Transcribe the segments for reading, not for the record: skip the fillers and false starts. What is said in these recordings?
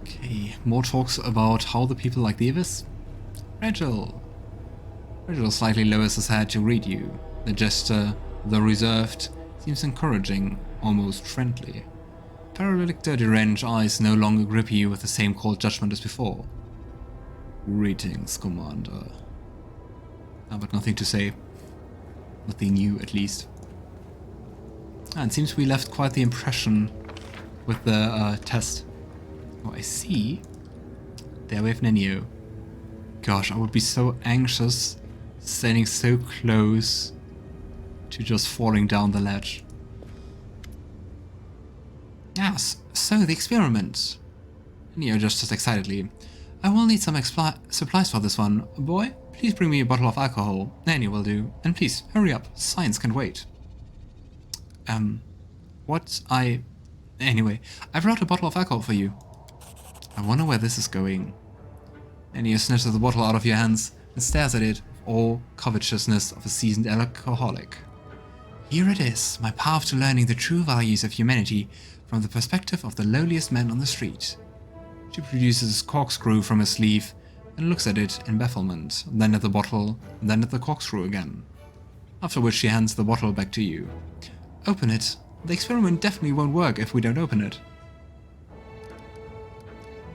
Okay, more talks about how the people like the Abyss. Regill. Regill slightly lowers his head to greet you. The gesture, though reserved, seems encouraging, almost friendly. Paralytic dirty wrench eyes no longer grip you with the same cold judgment as before. Greetings, Commander. But nothing to say. Nothing new, at least. And it seems we left quite the impression with the test. Oh, I see. There we have Nenio. Gosh, I would be so anxious standing so close to just falling down the ledge. Yes, so the experiment. Nenio gestures excitedly. I will need some supplies for this one. Boy, please bring me a bottle of alcohol. Nenio will do. And please, hurry up. Science can wait. Anyway, I brought a bottle of alcohol for you. I wonder where this is going. Nenio snatches the bottle out of your hands and stares at it with all covetousness of a seasoned alcoholic. Here it is, my path to learning the true values of humanity from the perspective of the lowliest man on the street. She produces a corkscrew from her sleeve and looks at it in bafflement, then at the bottle, and then at the corkscrew again. After which she hands the bottle back to you. Open it. The experiment definitely won't work if we don't open it.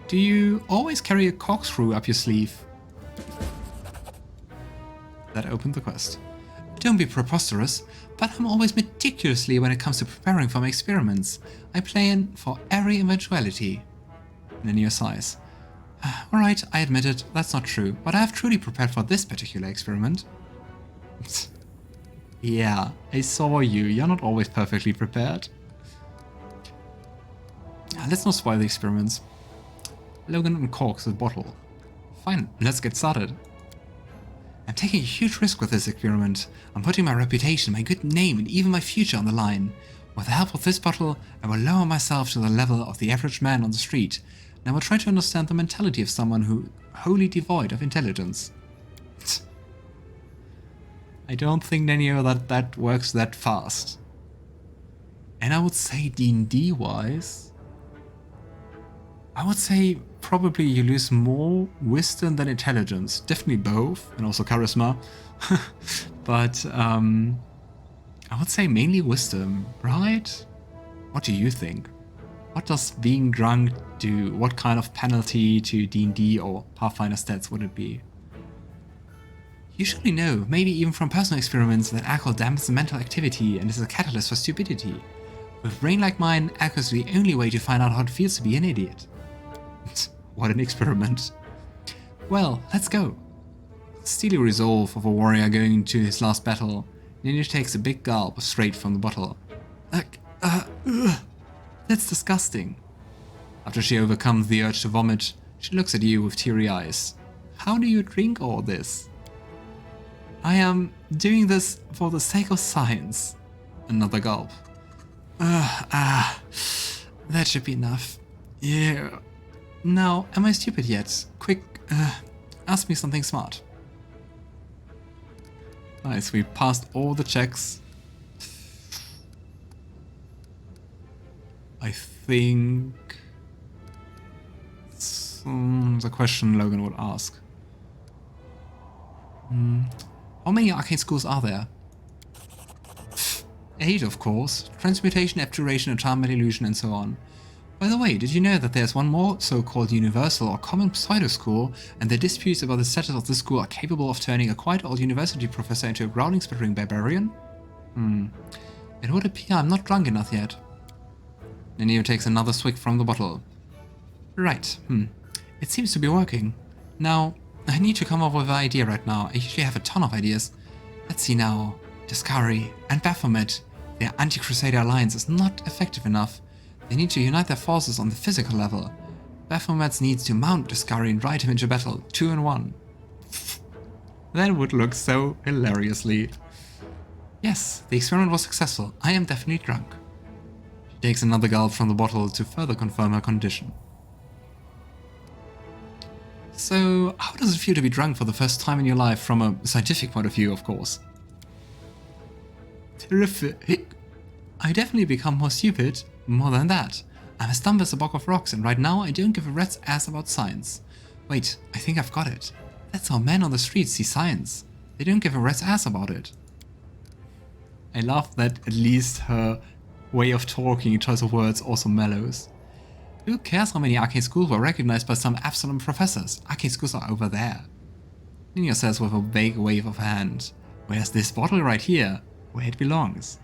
Do you always carry a corkscrew up your sleeve? That opened the quest. Don't be preposterous, but I'm always meticulously when it comes to preparing for my experiments. I plan for every eventuality. Nenio sighs. Alright, I admit it, that's not true, but I have truly prepared for this particular experiment. Yeah, I saw you. You're not always perfectly prepared. Let's not spoil the experiments. Logan uncorks the bottle. Fine, let's get started. I'm taking a huge risk with this experiment. I'm putting my reputation, my good name, and even my future on the line. With the help of this bottle, I will lower myself to the level of the average man on the street, and I will try to understand the mentality of someone who wholly devoid of intelligence. I don't think, Nenio, that works that fast. And I would say D&D wise, I would say probably you lose more wisdom than intelligence. Definitely both, and also charisma. But I would say mainly wisdom, right? What do you think? What does being drunk do? What kind of penalty to D&D or Pathfinder stats would it be? You surely know, maybe even from personal experiments, that alcohol dampens the mental activity and is a catalyst for stupidity. With a brain like mine, alcohol is the only way to find out how it feels to be an idiot. What an experiment. Well, let's go. Steely resolve of a warrior going into his last battle, Nenio takes a big gulp straight from the bottle. That's disgusting. After she overcomes the urge to vomit, she looks at you with teary eyes. How do you drink all this? I am doing this for the sake of science. Another gulp. That should be enough. Yeah. Now, am I stupid yet? Quick, ask me something smart. Nice, we passed all the checks. I think it's the question Logan would ask. How many arcane schools are there? 8, of course. Transmutation, abjuration, enchantment, illusion, and so on. By the way, did you know that there's one more so-called universal or common pseudo-school, and the disputes about the status of this school are capable of turning a quite old university professor into a growling, spittering barbarian? It would appear I'm not drunk enough yet. Nenio takes another swig from the bottle. Right, It seems to be working. Now, I need to come up with an idea right now. I usually have a ton of ideas. Let's see now. Deskari and Baphomet. Their anti-Crusader alliance is not effective enough. They need to unite their forces on the physical level. Baphomet needs to mount Deskari and ride him into battle, 2 in 1. That would look so hilariously. Yes, the experiment was successful. I am definitely drunk. She takes another gulp from the bottle to further confirm her condition. So, how does it feel to be drunk for the first time in your life from a scientific point of view, of course? Terrific. I definitely become more stupid. More than that. I'm as dumb as a block of rocks, and right now I don't give a rat's ass about science. Wait, I think I've got it. That's how men on the streets see science. They don't give a rat's ass about it. I love that at least her way of talking, choice of words, also mellows. Who cares how many arcade schools were recognized by some Absalom professors? Arcade schools are over there. Nenio says with a vague wave of her hand. Where's this bottle right here? Where it belongs.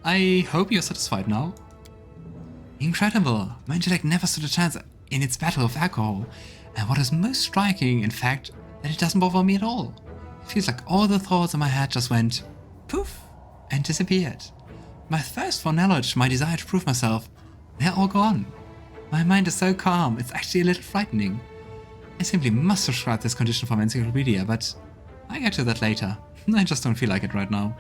I hope you're satisfied now. Incredible! My intellect never stood a chance in its battle with alcohol. And what is most striking, in fact, that it doesn't bother me at all. It feels like all the thoughts in my head just went poof and disappeared. My thirst for knowledge, my desire to prove myself, they're all gone. My mind is so calm, it's actually a little frightening. I simply must subscribe this condition from Encyclopedia, but I get to that later. I just don't feel like it right now.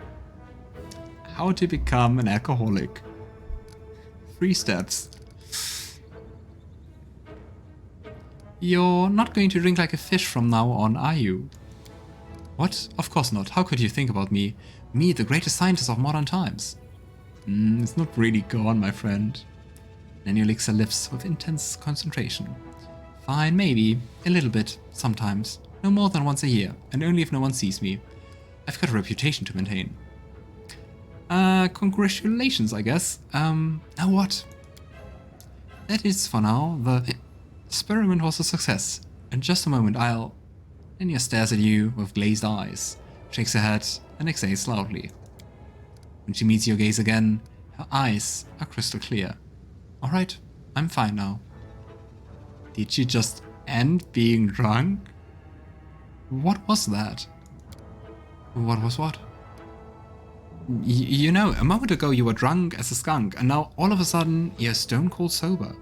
How to become an alcoholic. 3 steps. You're not going to drink like a fish from now on, are you? What? Of course not. How could you think about me? Me, the greatest scientist of modern times. It's not really gone, my friend. Nenio licks her lips with intense concentration. Fine, maybe. A little bit. Sometimes. No more than once a year. And only if no one sees me. I've got a reputation to maintain. Congratulations, I guess. Now what? That is, for now, the experiment was a success. In just a moment, Nenio stares at you with glazed eyes, shakes her head, and exhales loudly. When she meets your gaze again, her eyes are crystal clear. Alright, I'm fine now. Did she just end being drunk? What was that? What was what? You know, a moment ago you were drunk as a skunk, and now all of a sudden you're stone cold sober.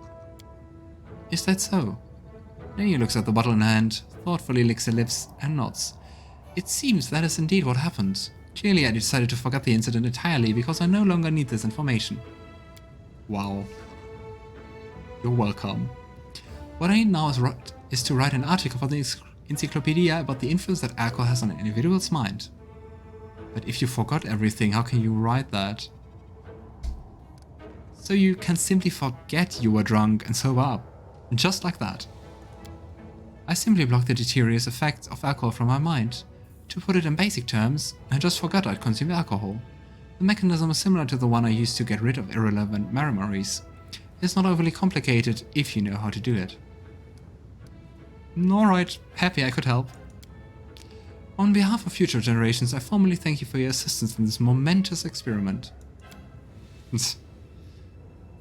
Is that so? Nenio looks at the bottle in hand, thoughtfully licks her lips, and nods. It seems that is indeed what happened. Clearly I decided to forget the incident entirely because I no longer need this information. Wow. You're welcome. What I need now is to write an article for the Encyclopedia about the influence that alcohol has on an individual's mind. But if you forgot everything, how can you write that? So you can simply forget you were drunk and sober up. Just like that. I simply blocked the deleterious effects of alcohol from my mind. To put it in basic terms, I just forgot I'd consumed alcohol. The mechanism is similar to the one I used to get rid of irrelevant memories. It's not overly complicated if you know how to do it. Alright, happy I could help. On behalf of future generations, I formally thank you for your assistance in this momentous experiment.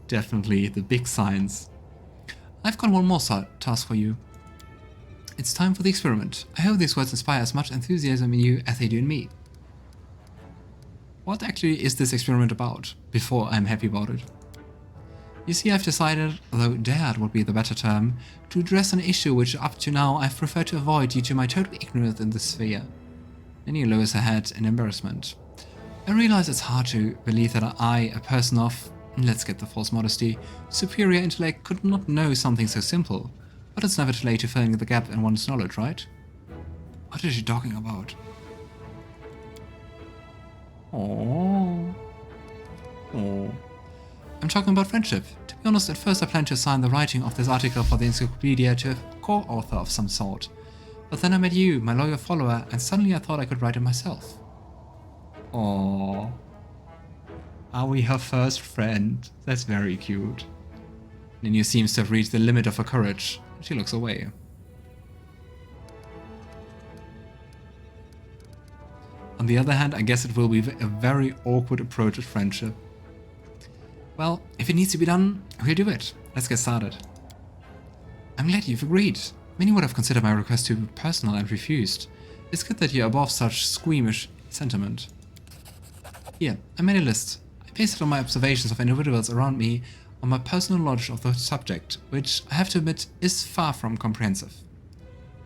Definitely the big science. I've got one more task for you. It's time for the experiment. I hope these words inspire as much enthusiasm in you as they do in me. What actually is this experiment about, before I'm happy about it? You see, I've decided, though dared would be the better term, to address an issue which up to now I've preferred to avoid due to my total ignorance in this sphere. Nenio lowers her head in embarrassment. I realize it's hard to believe that I, a person of, let's get the false modesty, superior intellect could not know something so simple. But it's never too late to fill in the gap in one's knowledge, right? What is she talking about? Oh. I'm talking about friendship. To be honest, at first I planned to assign the writing of this article for the Encyclopedia to a co-author of some sort. But then I met you, my loyal follower, and suddenly I thought I could write it myself. Oh. Are we her first friend? That's very cute. Nenio seems to have reached the limit of her courage. She looks away. On the other hand, I guess it will be a very awkward approach to friendship. Well, if it needs to be done, we'll do it. Let's get started. I'm glad you've agreed. Many would have considered my request too personal and refused. It's good that you're above such squeamish sentiment. Here, I made a list. I based it on my observations of individuals around me, on my personal knowledge of the subject, which I have to admit is far from comprehensive.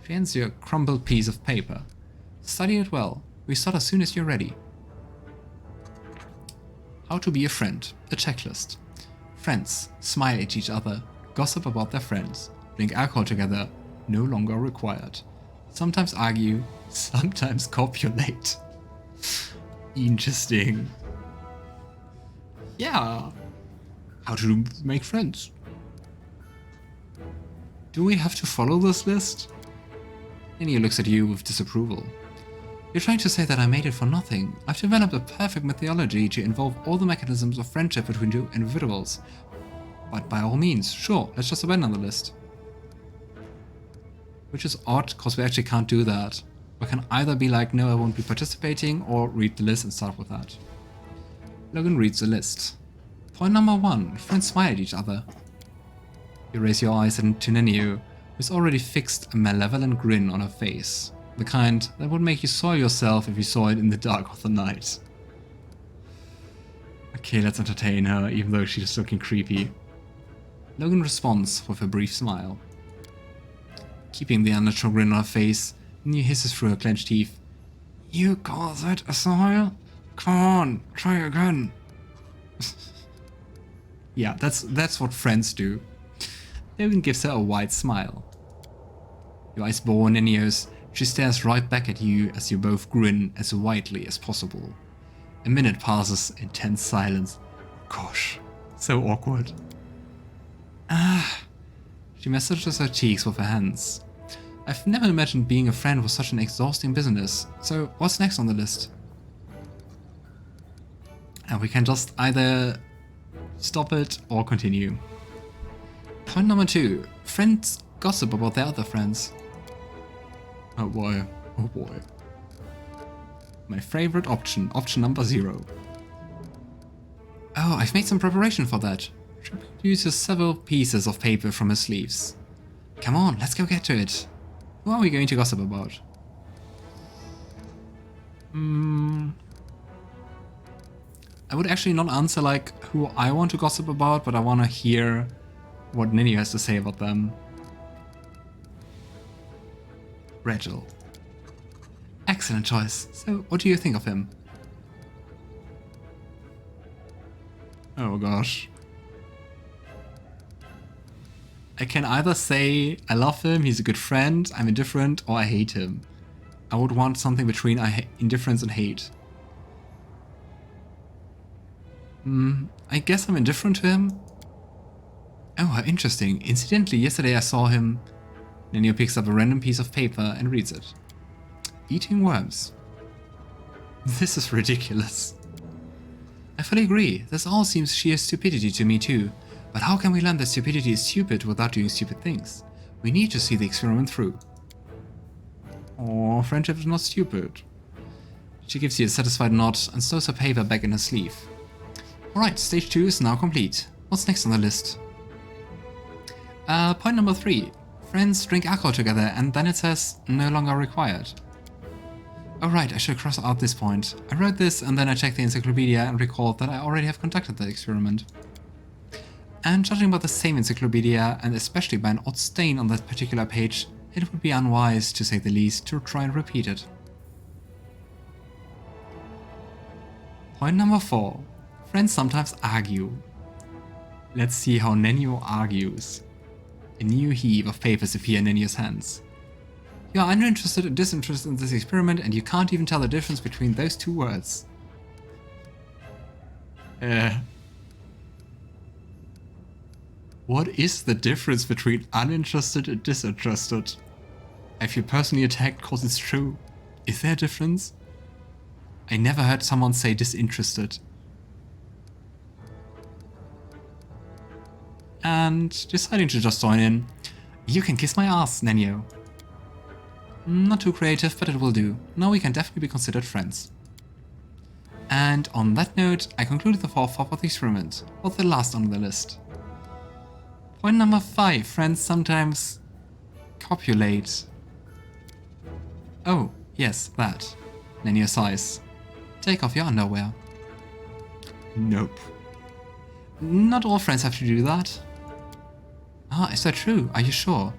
She hands you a crumpled piece of paper. Study it well. We start as soon as you're ready. How to be a friend. A checklist. Friends smile at each other, gossip about their friends, drink alcohol together, no longer required. Sometimes argue, sometimes copulate. Interesting. Yeah. How to make friends. Do we have to follow this list? Nenio looks at you with disapproval. You're trying to say that I made it for nothing. I've developed a perfect mythology to involve all the mechanisms of friendship between two individuals. But by all means, sure, let's just abandon the list. Which is odd, because we actually can't do that. We can either be like, no, I won't be participating, or read the list and start with that. Logan reads the list. Point number 1, friends smile at each other. You raise your eyes to Nenio, who's already fixed a malevolent grin on her face. The kind that would make you soil yourself if you saw it in the dark of the night. Okay, let's entertain her, even though she's looking creepy. Logan responds with a brief smile. Keeping the unnatural grin on her face, Nenio hisses through her clenched teeth. You call that a smile? Come on, try again. Yeah, that's what friends do. Logan gives her a wide smile. Your eyes bore Nenio's. She stares right back at you as you both grin as widely as possible. A minute passes in tense silence. Gosh, so awkward. She massages her cheeks with her hands. I've never imagined being a friend was such an exhausting business. So what's next on the list? And we can just either stop it or continue. Point number 2. Friends gossip about their other friends. Oh boy, oh boy. My favorite option, option number 0. Oh, I've made some preparation for that. She produces several pieces of paper from her sleeves. Come on, let's go get to it. Who are we going to gossip about? I would actually not answer like who I want to gossip about, but I want to hear what Nenio has to say about them. Regill. Excellent choice. So, what do you think of him? Oh gosh. I can either say I love him, he's a good friend, I'm indifferent, or I hate him. I would want something between indifference and hate. I guess I'm indifferent to him. Oh, how interesting. Incidentally, yesterday I saw him. Nenio picks up a random piece of paper and reads it. Eating worms. This is ridiculous. I fully agree. This all seems sheer stupidity to me too. But how can we learn that stupidity is stupid without doing stupid things? We need to see the experiment through. Oh, friendship is not stupid. She gives you a satisfied nod and stows her paper back in her sleeve. Alright, stage 2 is now complete. What's next on the list? Point number 3. Friends drink alcohol together and then it says no longer required. Alright, I should cross out this point. I wrote this and then I checked the encyclopedia and recalled that I already have conducted the experiment. And judging by the same encyclopedia, and especially by an odd stain on that particular page, it would be unwise, to say the least, to try and repeat it. Point number 4. Friends sometimes argue. Let's see how Nenio argues. A new heap of papers appear in Nenio's hands. You are uninterested and disinterested in this experiment, and you can't even tell the difference between those two words. What is the difference between uninterested and disinterested? I feel personally attacked because it's true. Is there a difference? I never heard someone say disinterested. And deciding to just join in. You can kiss my ass, Nenio. Not too creative, but it will do. Now we can definitely be considered friends. And on that note, I concluded the 4th half of the experiment, but the last on the list. Point number 5, friends sometimes copulate. Oh, yes, that. Nenio sighs. Take off your underwear. Nope. Not all friends have to do that. Ah, is that true? Are you sure?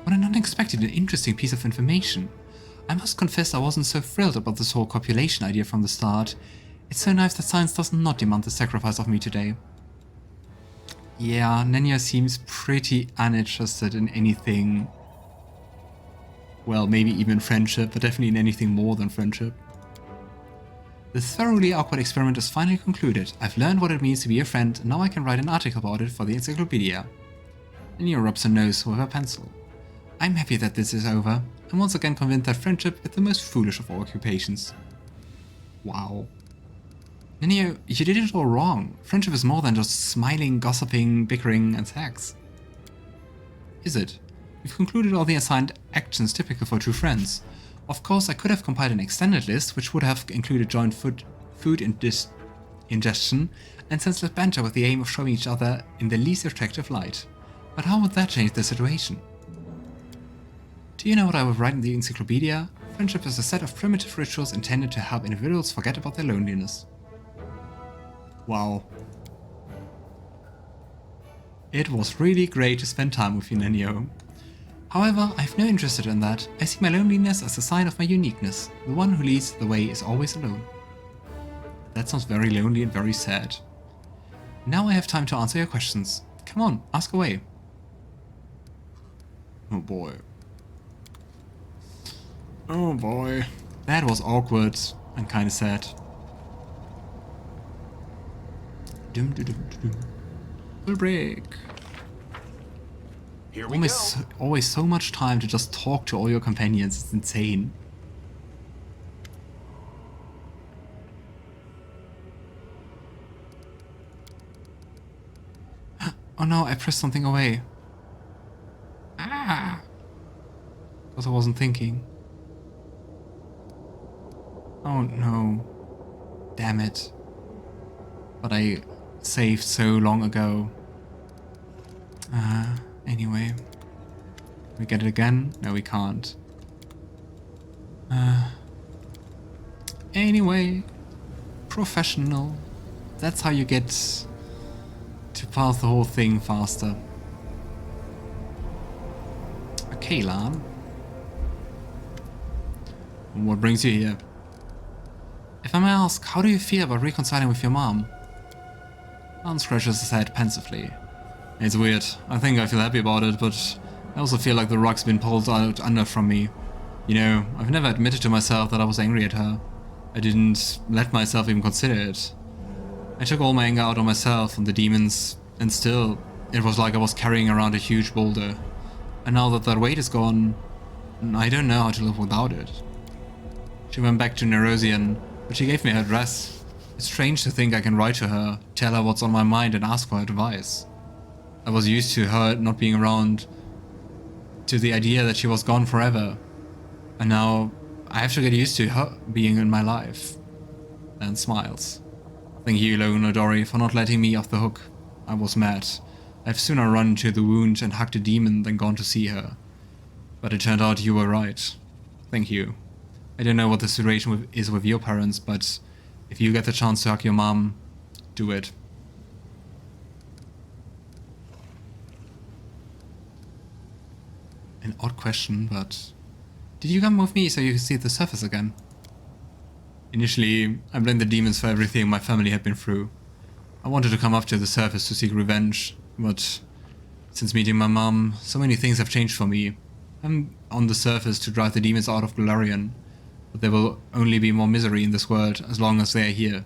What an unexpected and interesting piece of information. I must confess I wasn't so thrilled about this whole copulation idea from the start. It's so nice that science does not demand the sacrifice of me today. Yeah, Nenio seems pretty uninterested in anything. Well, maybe even friendship, but definitely in anything more than friendship. The thoroughly awkward experiment is finally concluded. I've learned what it means to be a friend, and now I can write an article about it for the encyclopedia. Nenio rubs her nose with her pencil. I'm happy that this is over. I'm once again convinced that friendship is the most foolish of all occupations. Wow. Nenio, you did it all wrong. Friendship is more than just smiling, gossiping, bickering, and sex. Is it? You've concluded all the assigned actions typical for true friends. Of course, I could have compiled an extended list, which would have included joint food ingestion and senseless banter with the aim of showing each other in the least attractive light. But how would that change the situation? Do you know what I would write in the encyclopedia? Friendship is a set of primitive rituals intended to help individuals forget about their loneliness. Wow. It was really great to spend time with you, Nenio. However, I have no interest in that. I see my loneliness as a sign of my uniqueness. The one who leads the way is always alone. That sounds very lonely and very sad. Now I have time to answer your questions. Come on, ask away. Oh boy. Oh boy. That was awkward and kinda sad. Dum dum dum dum. Ulbrig. Here we go. Always so much time to just talk to all your companions. It's insane. Oh no, I pressed something away. Ah! Because I wasn't thinking. Oh no. Damn it. But I saved so long ago. Anyway. Can we get it again? No, we can't. Anyway. Professional. That's how you get to pass the whole thing faster. Okay, Lann. What brings you here? If I may ask, how do you feel about reconciling with your mom? Lann scratches his head pensively. It's weird. I think I feel happy about it, but I also feel like the rug's been pulled out under from me. You know, I've never admitted to myself that I was angry at her. I didn't let myself even consider it. I took all my anger out on myself and the demons, and still, it was like I was carrying around a huge boulder. And now that that weight is gone, I don't know how to live without it. She went back to Nerosian, but she gave me her address. It's strange to think I can write to her, tell her what's on my mind and ask for advice. I was used to her not being around, to the idea that she was gone forever. And now I have to get used to her being in my life. Lann smiles. Thank you, Logan Aldori, for not letting me off the hook. I was mad. I've sooner run into the wound and hugged a demon than gone to see her. But it turned out you were right. Thank you. I don't know what the situation is with your parents, but if you get the chance to hug your mom, do it. An odd question, but... Did you come with me so you could see the surface again? Initially, I blamed the demons for everything my family had been through. I wanted to come up to the surface to seek revenge, but since meeting my mom, so many things have changed for me. I'm on the surface to drive the demons out of Golarion, but there will only be more misery in this world as long as they are here.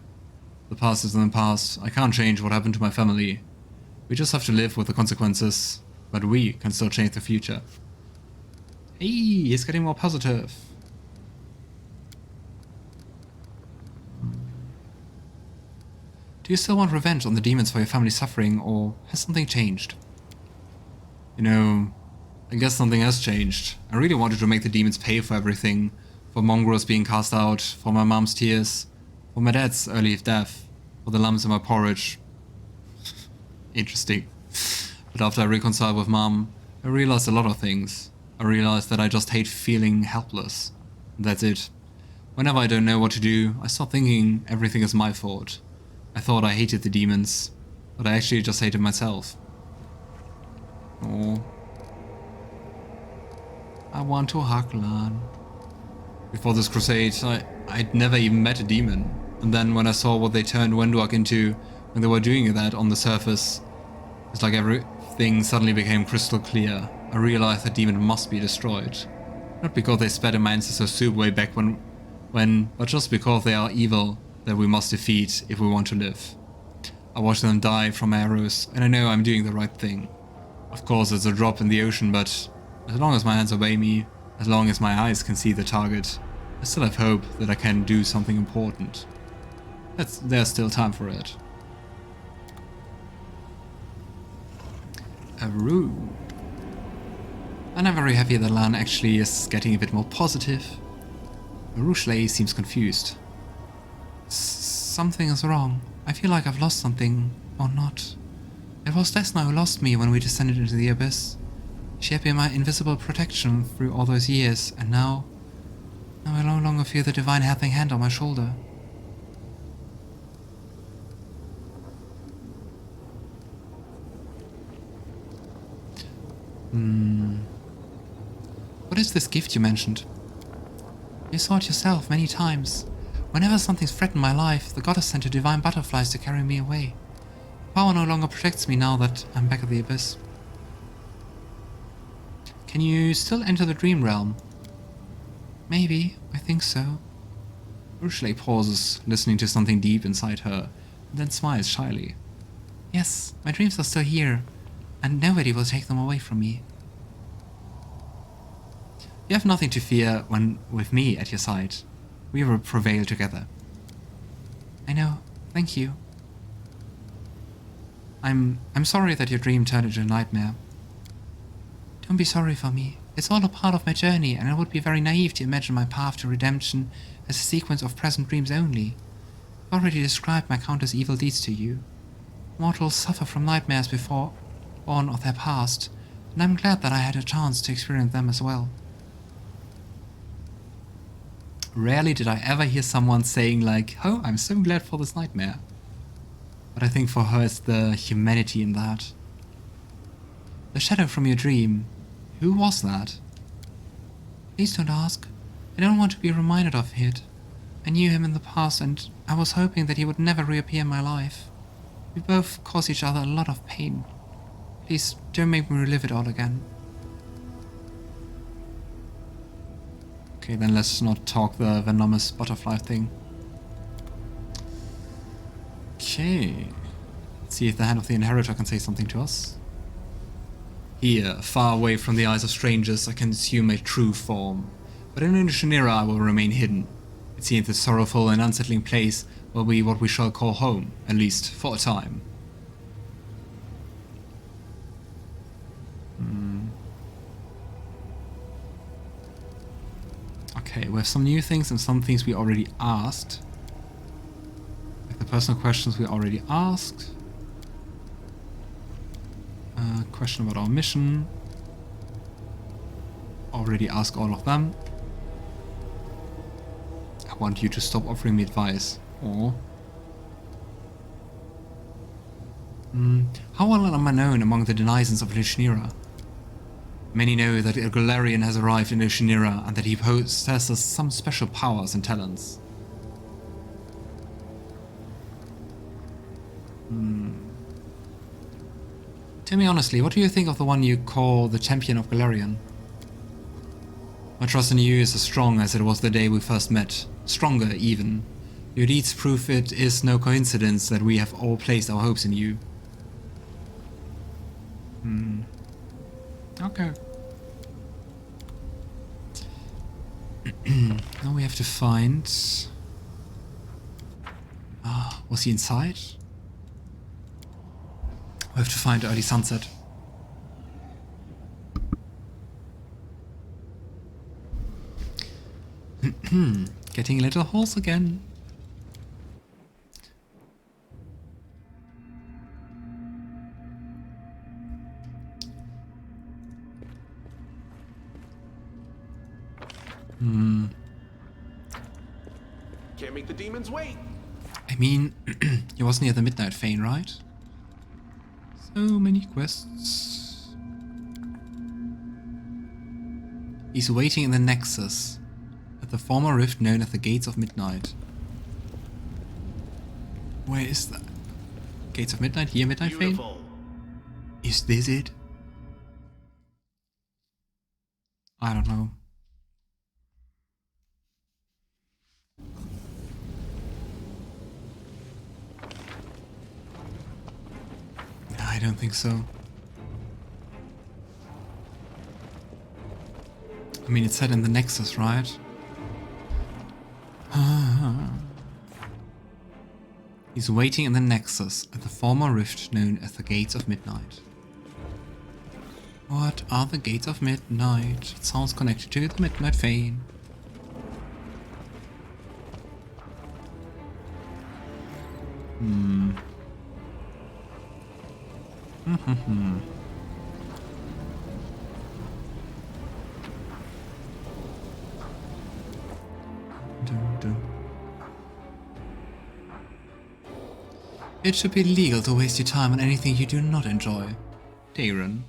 The past is in the past. I can't change what happened to my family. We just have to live with the consequences, but we can still change the future. Hey, he's getting more positive. Do you still want revenge on the demons for your family's suffering, or has something changed? You know, I guess something has changed. I really wanted to make the demons pay for everything. For mongrels being cast out, for my mom's tears, for my dad's early death, for the lumps in my porridge. Interesting. But after I reconciled with mom, I realized a lot of things. I realized that I just hate feeling helpless. That's it. Whenever I don't know what to do, I start thinking everything is my fault. I thought I hated the demons, but I actually just hated myself. Oh. I want to hug Lann. Before this crusade, I'd never even met a demon. And then when I saw what they turned Wendwalk into when they were doing that on the surface, it's like everything suddenly became crystal clear. I realized that demon must be destroyed. Not because they spat in my ancestors' soup way back when, but just because they are evil that we must defeat if we want to live. I watch them die from arrows, and I know I'm doing the right thing. Of course, it's a drop in the ocean, but as long as my hands obey me, as long as my eyes can see the target, I still have hope that I can do something important. There's still time for it. Aru. And I'm very happy that Lann actually is getting a bit more positive. Arueshalae seems confused. Something is wrong. I feel like I've lost something, or not. It was Desna who lost me when we descended into the abyss. She had been my invisible protection through all those years, and now I no longer feel the divine helping hand on my shoulder. What is this gift you mentioned? You saw it yourself many times. Whenever something threatened my life, the goddess sent her divine butterflies to carry me away. Power no longer protects me now that I'm back at the abyss. Can you still enter the dream realm? Maybe, I think so. Arueshalae pauses, listening to something deep inside her, and then smiles shyly. Yes, my dreams are still here, and nobody will take them away from me. You have nothing to fear when with me at your side. We will prevail together. I know, thank you. I'm sorry that your dream turned into a nightmare. Don't be sorry for me. It's all a part of my journey, and it would be very naive to imagine my path to redemption as a sequence of present dreams only. I've already described my countless evil deeds to you. Mortals suffer from nightmares before born of their past, and I'm glad that I had a chance to experience them as well. Rarely did I ever hear someone saying like, oh, I'm so glad for this nightmare. But I think for her it's the humanity in that. The shadow from your dream. Who was that? Please don't ask. I don't want to be reminded of it. I knew him in the past and I was hoping that he would never reappear in my life. We both caused each other a lot of pain. Please don't make me relive it all again. Okay, then let's not talk the venomous butterfly thing. Okay. Let's see if the Hand of the Inheritor can say something to us. Here, far away from the eyes of strangers, I can assume a true form. But in Alushinyrra I will remain hidden. It seems this sorrowful and unsettling place will be what we shall call home, at least for a time. Okay, we have some new things and some things we already asked. Like the personal questions we already asked. Question about our mission. Already asked all of them. I want you to stop offering me advice. Or how well am I known among the denizens of Alushinyrra? Many know that Golarion has arrived in Alushinyrra and that he possesses some special powers and talents. Tell me honestly, what do you think of the one you call the Champion of Golarion? My trust in you is as strong as it was the day we first met. Stronger, even. Your deeds prove it is no coincidence that we have all placed our hopes in you. Okay. Now we have to find... was he inside? We have to find early sunset. Getting a little hoarse again. Can't make the demons wait. I mean, he was near the Midnight Fane, right? So many quests. He's waiting in the Nexus, at the former rift known as the Gates of Midnight. Where is that? Gates of Midnight? Here, Midnight Fane? Is this it? I don't know. don't think so. I mean, it's set in the Nexus, right? He's waiting in the Nexus at the former rift known as the Gates of Midnight. What are the Gates of Midnight? It sounds connected to the Midnight Fane. It should be legal to waste your time on anything you do not enjoy. Daeran.